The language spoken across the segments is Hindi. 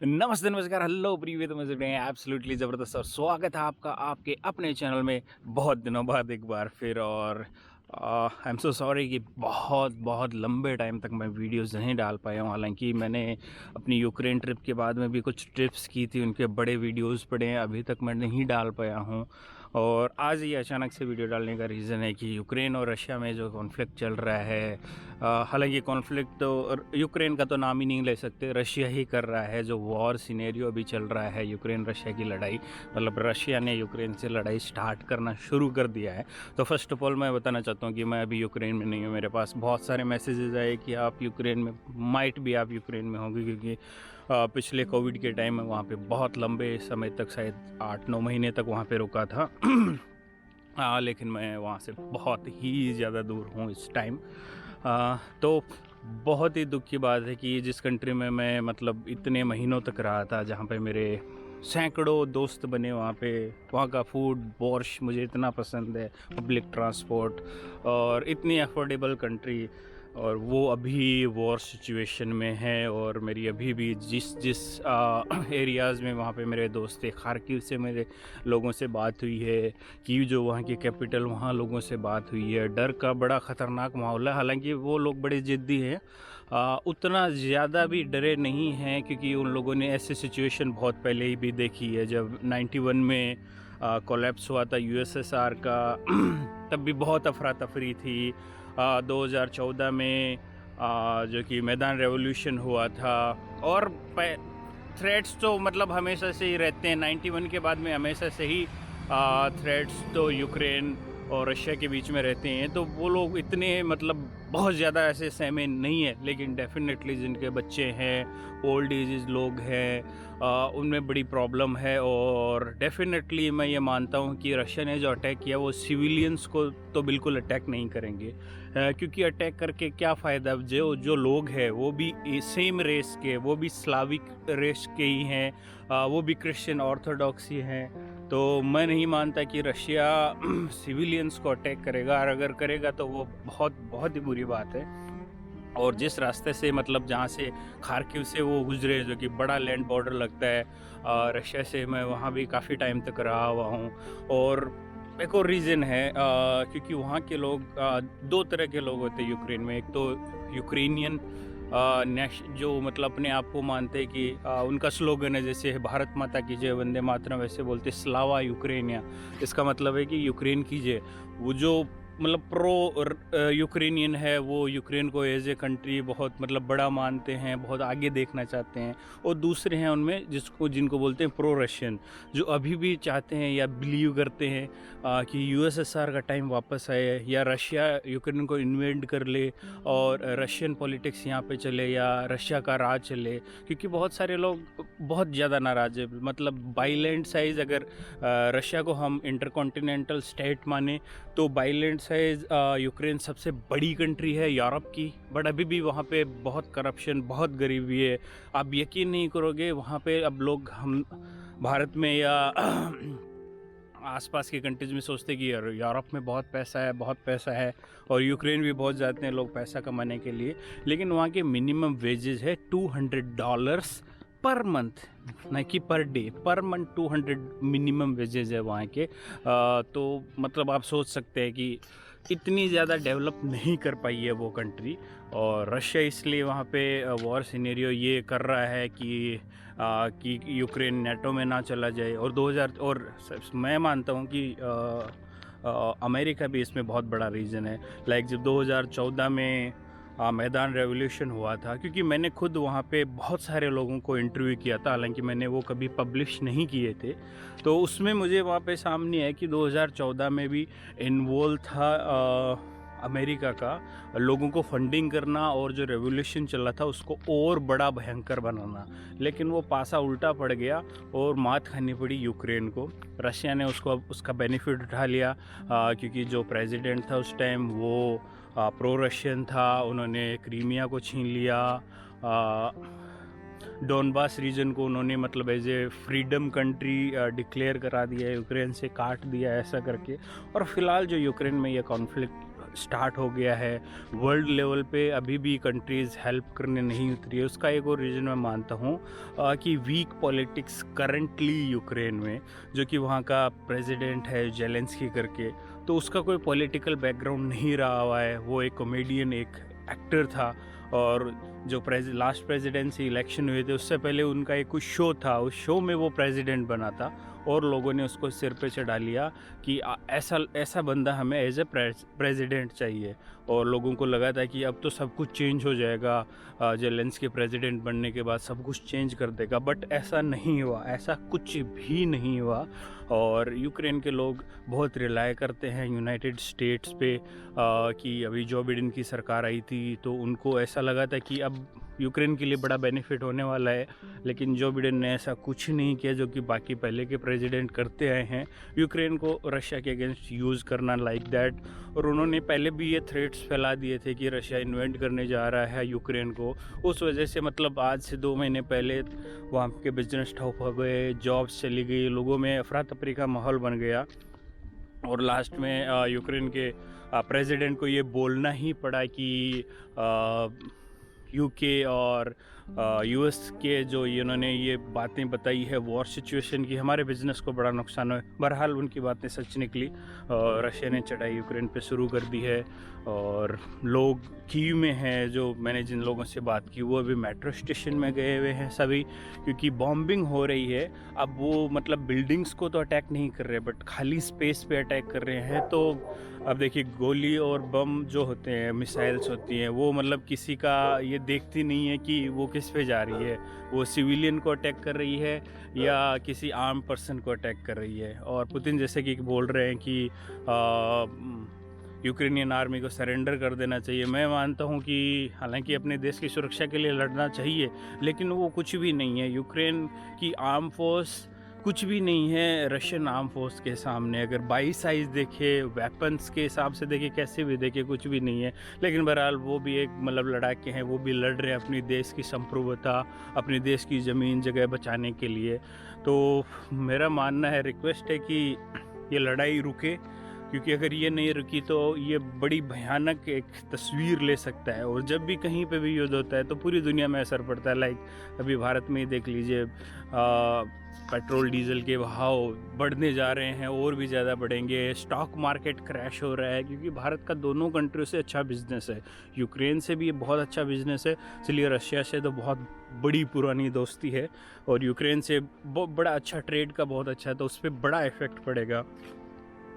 नमस्ते, नमस्कार, हेलो, प्रीवियत मज़े में एब्सोल्युटली ज़बरदस्त और स्वागत है आपका आपके अपने चैनल में बहुत दिनों बाद एक बार फिर। और आई एम सो सॉरी कि बहुत बहुत लंबे टाइम तक मैं वीडियोस नहीं डाल पाया हूँ। हालांकि मैंने अपनी यूक्रेन ट्रिप के बाद में भी कुछ ट्रिप्स की थी, उनके बड़े वीडियोस पड़े हैं, अभी तक मैं नहीं डाल पाया हूँ। और आज ये अचानक से वीडियो डालने का रीज़न है कि यूक्रेन और रशिया में जो कॉन्फ्लिक्ट चल रहा है, हालांकि कॉन्फ्लिक्ट तो यूक्रेन का तो नाम ही नहीं ले सकते, रशिया ही कर रहा है। जो वॉर सिनेरियो अभी चल रहा है, यूक्रेन रशिया की लड़ाई, मतलब रशिया ने यूक्रेन से लड़ाई स्टार्ट करना शुरू कर दिया है। तो फर्स्ट ऑफ ऑल मैं बताना चाहता हूँ कि मैं अभी यूक्रेन में नहीं हूँ। मेरे पास बहुत सारे मैसेजेस आए कि आप यूक्रेन में, माइट भी आप यूक्रेन में होंगे, क्योंकि पिछले कोविड के टाइम में वहाँ पे बहुत लंबे समय तक, शायद 8-9 महीने तक वहाँ पे रुका था। लेकिन मैं वहाँ से बहुत ही ज़्यादा दूर हूँ इस टाइम। तो बहुत ही दुख की बात है कि जिस कंट्री में मैं मतलब इतने महीनों तक रहा था, जहाँ पे मेरे सैकड़ों दोस्त बने, वहाँ का फूड, बोर्श मुझे इतना पसंद है, पब्लिक ट्रांसपोर्ट और इतनी अफोर्डेबल कंट्री, और वो अभी वॉर सिचुएशन में है। और मेरी अभी भी जिस जिस एरियाज़ में वहाँ पे मेरे दोस्त थे, खार्किव से मेरे लोगों से बात हुई है, कीव जो वहाँ की कैपिटल, वहाँ लोगों से बात हुई है। डर का बड़ा ख़तरनाक माहौल है। हालांकि वो लोग बड़े ज़िद्दी हैं, उतना ज़्यादा भी डरे नहीं हैं, क्योंकि उन लोगों ने ऐसी सिचुएशन बहुत पहले ही भी देखी है। जब 91 में कोलैप्स हुआ था यूएसएसआर का, तब भी बहुत अफरा तफरी थी। 2014 में जो कि मैदान रेवोल्यूशन हुआ था। और थ्रेट्स तो मतलब हमेशा से ही रहते हैं। 91 के बाद में हमेशा से ही थ्रेट्स तो यूक्रेन और रशिया के बीच में रहते हैं। तो वो लोग इतने मतलब बहुत ज़्यादा ऐसे सहमे नहीं है, लेकिन डेफिनेटली जिनके बच्चे हैं, ओल्ड एजेस लोग हैं, उनमें बड़ी प्रॉब्लम है। और डेफिनेटली मैं ये मानता हूँ कि रशिया ने जो अटैक किया वो सिविलियंस को तो बिल्कुल अटैक नहीं करेंगे, क्योंकि अटैक करके क्या फ़ायदा। जो जो लोग हैं वो भी सेम रेस के, वो भी स्लाविक रेस के ही हैं, वो भी क्रिश्चियन ऑर्थोडॉक्स ही हैं। तो मैं नहीं मानता कि रशिया सिविलियंस को अटैक करेगा, और अगर करेगा तो वो बहुत बहुत ही बुरी बात है। और जिस रास्ते से मतलब जहाँ से खार्किव से वो गुजरे, जो कि बड़ा लैंड बॉर्डर लगता है रशिया से, मैं वहाँ भी काफ़ी टाइम तक रहा हुआ हूँ। और एक और रीज़न है, क्योंकि वहाँ के लोग, दो तरह के लोग होते हैं यूक्रेन में। एक तो यूक्रेनियन जो मतलब अपने आप को मानते हैं कि उनका स्लोगन है, जैसे भारत माता की जय, वंदे मातरम, वैसे बोलते स्लावा यूक्रेनिया। इसका मतलब है कि यूक्रेन की जय। वो जो मतलब प्रो यूक्रेनियन है, वो यूक्रेन को एज ए कंट्री बहुत मतलब बड़ा मानते हैं, बहुत आगे देखना चाहते हैं। और दूसरे हैं उनमें जिनको बोलते हैं प्रो रशियन, जो अभी भी चाहते हैं या बिलीव करते हैं कि यूएसएसआर का टाइम वापस आए, या रशिया यूक्रेन को इन्वेड कर ले और रशियन पॉलिटिक्स यहाँ पे चले, या रशिया का राज चले। क्योंकि बहुत सारे लोग बहुत ज़्यादा नाराज़ है। मतलब बाईलैंड साइज़, अगर रशिया को हम इंटरकॉन्टिनेंटल स्टेट माने, तो बाईलैंड साइज यूक्रेन सबसे बड़ी कंट्री है यूरोप की, बट अभी भी वहाँ पे बहुत करप्शन, बहुत गरीबी है। आप यकीन नहीं करोगे, वहाँ पे अब लोग, हम भारत में या आसपास की कंट्रीज में सोचते हैं कि यूरोप में बहुत पैसा है, बहुत पैसा है, और यूक्रेन भी बहुत जाते हैं लोग पैसा कमाने के लिए। लेकिन वहाँ के मिनिमम वेजेस है $200 पर मंथ, ना कि per day, per month 200 minimum wages है वहाँ के। तो मतलब आप सोच सकते हैं कि इतनी ज़्यादा डेवलप नहीं कर पाई है वो कंट्री। और रशिया इसलिए वहाँ पे वॉर सिनेरियो ये कर रहा है कि यूक्रेन नेटो में ना चला जाए। और 2000, और मैं मानता हूँ कि अमेरिका भी इसमें बहुत बड़ा रीज़न है। लाइक जब 2014 में मैदान रेवोल्यूशन हुआ था, क्योंकि मैंने खुद वहाँ पे बहुत सारे लोगों को इंटरव्यू किया था, हालांकि मैंने वो कभी पब्लिश नहीं किए थे। तो उसमें मुझे वहाँ पे सामने है कि 2014 में भी इन्वॉल्व था अमेरिका का, लोगों को फंडिंग करना और जो रेवोल्यूशन चल रहा था उसको और बड़ा भयंकर बनाना। लेकिन वो पासा उल्टा पड़ गया और मात खानी पड़ी यूक्रेन को। रशिया ने उसका बेनिफिट उठा लिया, क्योंकि जो प्रेसिडेंट था उस टाइम वो प्रो रशियन था। उन्होंने क्रीमिया को छीन लिया, डोनबास रीजन को उन्होंने मतलब as a freedom country declare करा दिया, यूक्रेन से काट दिया, ऐसा करके। और फिलहाल जो यूक्रेन में ये कॉन्फ्लिक्ट स्टार्ट हो गया है। वर्ल्ड लेवल पे अभी भी कंट्रीज़ हेल्प करने नहीं उतरी है। उसका एक और रीज़न मैं मानता हूँ कि वीक पॉलिटिक्स करंटली यूक्रेन में, जो कि वहाँ का प्रेसिडेंट है जेलेंस्की करके, तो उसका कोई पॉलिटिकल बैकग्राउंड नहीं रहा हुआ है। वो एक कॉमेडियन, एक एक्टर था, और जो लास्ट प्रेसिडेंसी इलेक्शन हुए थे उससे पहले उनका एक कुछ शो था, उस शो में वो प्रेसिडेंट बना था, और लोगों ने उसको सिर पे चढ़ा लिया कि ऐसा ऐसा बंदा हमें एज ए प्रेसिडेंट चाहिए। और लोगों को लगा था कि अब तो सब कुछ चेंज हो जाएगा, जेलेंस्की प्रेसिडेंट बनने के बाद सब कुछ चेंज कर देगा, बट ऐसा नहीं हुआ, ऐसा कुछ भी नहीं हुआ। और यूक्रेन के लोग बहुत रिलाय करते हैं यूनाइटेड स्टेट्स पे कि अभी जो बिडेन की सरकार आई थी तो उनको ऐसा लगा था कि अब यूक्रेन के लिए बड़ा बेनिफिट होने वाला है, लेकिन जो बिडेन ने ऐसा कुछ नहीं किया जो कि बाकी पहले के प्रेसिडेंट करते आए हैं, यूक्रेन को रशिया के अगेंस्ट यूज़ करना लाइक दैट। और उन्होंने पहले भी ये थ्रेट्स फैला दिए थे कि रशिया इन्वेंट करने जा रहा है यूक्रेन को। उस वजह से मतलब आज से 2 महीने पहले वहाँ के बिजनेस ठप हो गए, जॉब्स चली गई, लोगों में अफरा तफरी का माहौल बन गया, और लास्ट में यूक्रेन के प्रेसिडेंट को ये बोलना ही पड़ा कि यूके और यूएस के जो इन्होंने ये बातें बताई है वॉर सिचुएशन की, हमारे बिज़नेस को बड़ा नुकसान है। बहरहाल उनकी बातें सच निकली, रशिया ने चढ़ाई यूक्रेन पे शुरू कर दी है, और लोग कीव में हैं, जो मैंने जिन लोगों से बात की वो अभी मेट्रो स्टेशन में गए हुए हैं सभी, क्योंकि बॉम्बिंग हो रही है। अब वो मतलब बिल्डिंग्स को तो अटैक नहीं कर रहे, बट खाली स्पेस पे अटैक कर रहे हैं। तो अब देखिए, गोली और बम जो होते हैं, मिसाइल्स होती हैं, वो मतलब किसी का ये देखती नहीं है कि वो किस पे जा रही है, वो सिविलियन को अटैक कर रही है या किसी आर्म पर्सन को अटैक कर रही है। और पुतिन जैसे कि बोल रहे हैं कि यूक्रेनियन आर्मी को सरेंडर कर देना चाहिए। मैं मानता हूं कि हालांकि अपने देश की सुरक्षा के लिए लड़ना चाहिए, लेकिन वो कुछ भी नहीं है। यूक्रेन की आर्म फोर्स कुछ भी नहीं है रशियन आर्म फोर्स के सामने। अगर बाई साइज़ देखे, वेपन्स के हिसाब से देखे, कैसे भी देखे, कुछ भी नहीं है। लेकिन बहरहाल वो भी एक मतलब लड़ाके हैं, वो भी लड़ रहे हैं अपनी देश की संप्रभुता, अपने देश की ज़मीन जगह बचाने के लिए। तो मेरा मानना है, रिक्वेस्ट है कि ये लड़ाई रुके, क्योंकि अगर ये नहीं रुकी तो ये बड़ी भयानक एक तस्वीर ले सकता है। और जब भी कहीं पे भी युद्ध होता है तो पूरी दुनिया में असर पड़ता है। लाइक अभी भारत में ही देख लीजिए, पेट्रोल डीजल के भाव बढ़ने जा रहे हैं, और भी ज़्यादा बढ़ेंगे। स्टॉक मार्केट क्रैश हो रहा है, क्योंकि भारत का दोनों कंट्रियों से अच्छा बिजनेस है। यूक्रेन से भी बहुत अच्छा बिजनेस है, इसलिए रशिया से तो बहुत बड़ी पुरानी दोस्ती है, और यूक्रेन से बड़ा अच्छा ट्रेड का बहुत अच्छा है, तो उस पर बड़ा इफेक्ट पड़ेगा।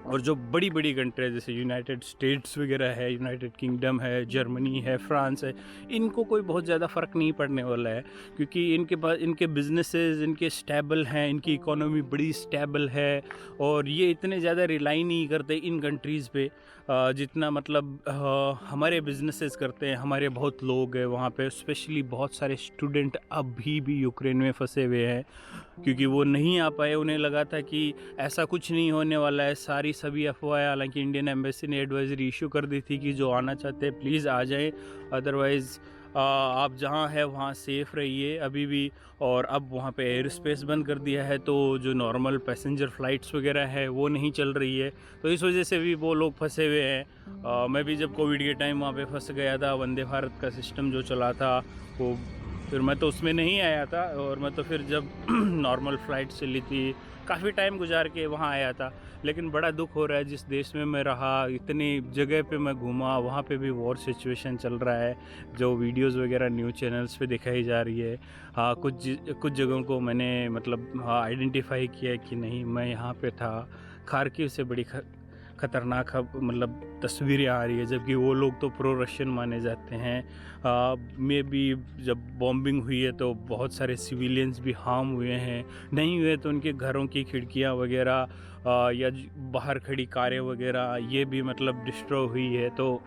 और जो बड़ी बड़ी कंट्री है जैसे यूनाइटेड स्टेट्स वगैरह है, यूनाइटेड किंगडम है, जर्मनी है, फ्रांस है, इनको कोई बहुत ज़्यादा फ़र्क नहीं पड़ने वाला है, क्योंकि इनके पास इनके बिजनेसेस इनके स्टेबल हैं, इनकी इकोनॉमी बड़ी स्टेबल है, और ये इतने ज़्यादा रिलाई नहीं करते इन कंट्रीज़ पे जितना मतलब हमारे बिजनेसेस करते हैं। हमारे बहुत लोग हैं वहाँ पे, स्पेशली बहुत सारे स्टूडेंट अभी भी यूक्रेन में फंसे हुए हैं, क्योंकि वो नहीं आ पाए। उन्हें लगा था कि ऐसा कुछ नहीं होने वाला है, सभी अफवाहें। हालांकि इंडियन एम्बेसी ने एडवाइजरी इशू कर दी थी कि जो आना चाहते हैं प्लीज़ आ जाएं, अदरवाइज़ आप जहां हैं वहां सेफ़ रहिए अभी भी। और अब वहां पे एयर स्पेस बंद कर दिया है, तो जो नॉर्मल पैसेंजर फ़्लाइट्स वगैरह है वो नहीं चल रही है, तो इस वजह से भी वो लोग फंसे हुए हैं। मैं भी जब कोविड के टाइम वहाँ पे फंस गया था, वंदे भारत का सिस्टम जो चला था वो, फिर मैं तो उसमें नहीं आया था, और मैं तो फिर जब नॉर्मल फ़्लाइट चली थी काफ़ी टाइम गुजार के वहाँ आया था। लेकिन बड़ा दुख हो रहा है, जिस देश में मैं रहा, इतनी जगह पे मैं घूमा, वहाँ पे भी वॉर सिचुएशन चल रहा है, जो वीडियोस वगैरह न्यूज़ चैनल्स पे दिखाई जा रही है। हाँ, कुछ जगहों को मैंने मतलब आइडेंटिफाई किया कि नहीं मैं यहाँ पे था। खार्किव से बड़ी ख़तरनाक मतलब तस्वीरें आ रही है, जबकि वो लोग तो प्रो रशियन माने जाते हैं। में भी जब बॉम्बिंग हुई है तो बहुत सारे सिविलियंस भी हार्म हुए हैं, नहीं हुए तो उनके घरों की खिड़कियां वगैरह या बाहर खड़ी कारें वगैरह ये भी मतलब डिस्ट्रॉय हुई है। तो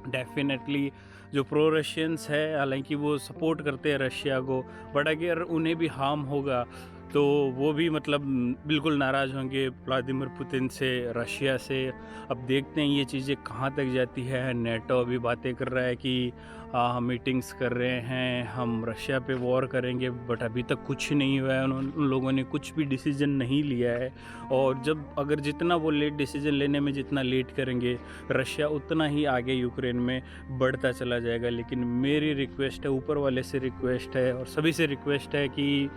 डेफिनेटली जो प्रो रशियंस है, हालांकि वो सपोर्ट करते हैं रशिया को, बट अगर उन्हें भी हार्म होगा तो वो भी मतलब बिल्कुल नाराज़ होंगे व्लादिमीर पुतिन से, रशिया से। अब देखते हैं ये चीज़ें कहाँ तक जाती है। नेटो अभी बातें कर रहा है कि हम मीटिंग्स कर रहे हैं, हम रशिया पे वॉर करेंगे, बट अभी तक कुछ नहीं हुआ है। उन लोगों ने कुछ भी डिसीजन नहीं लिया है। और जब अगर जितना वो लेट डिसीजन लेने में जितना लेट करेंगे, रशिया उतना ही आगे यूक्रेन में बढ़ता चला जाएगा। लेकिन मेरी रिक्वेस्ट है, ऊपर वाले से रिक्वेस्ट है और सभी से रिक्वेस्ट है कि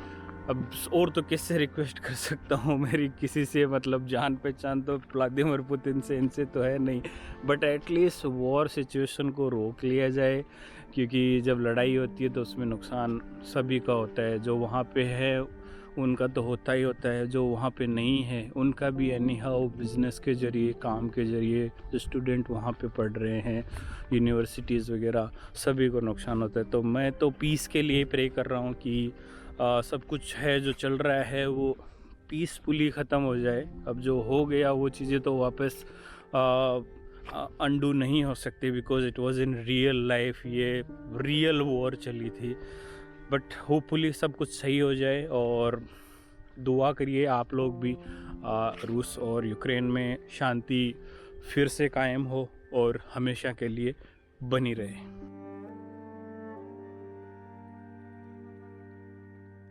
अब और तो किससे रिक्वेस्ट कर सकता हूँ, मेरी किसी से मतलब जान पहचान तो व्लादिमीर पुतिन से, इनसे तो है नहीं, बट एटलीस्ट वॉर सिचुएशन को रोक लिया जाए। क्योंकि जब लड़ाई होती है तो उसमें नुकसान सभी का होता है। जो वहाँ पे है उनका तो होता ही होता है, जो वहाँ पे नहीं है उनका भी एनी हाउ बिजनेस के ज़रिए, काम के ज़रिए, जो स्टूडेंट वहाँ पे पढ़ रहे हैं, यूनिवर्सिटीज़ वगैरह, सभी को नुकसान होता है। तो मैं तो पीस के लिए प्रे कर रहा हूँ कि सब कुछ है जो चल रहा है वो पीसफुली ख़त्म हो जाए। अब जो हो गया वो चीज़ें तो वापस अंडू नहीं हो सकती, because it was in real life, ये रियल वॉर चली थी। बट होपफुली सब कुछ सही हो जाए और दुआ करिए आप लोग भी, रूस और यूक्रेन में शांति फिर से कायम हो और हमेशा के लिए बनी रहे।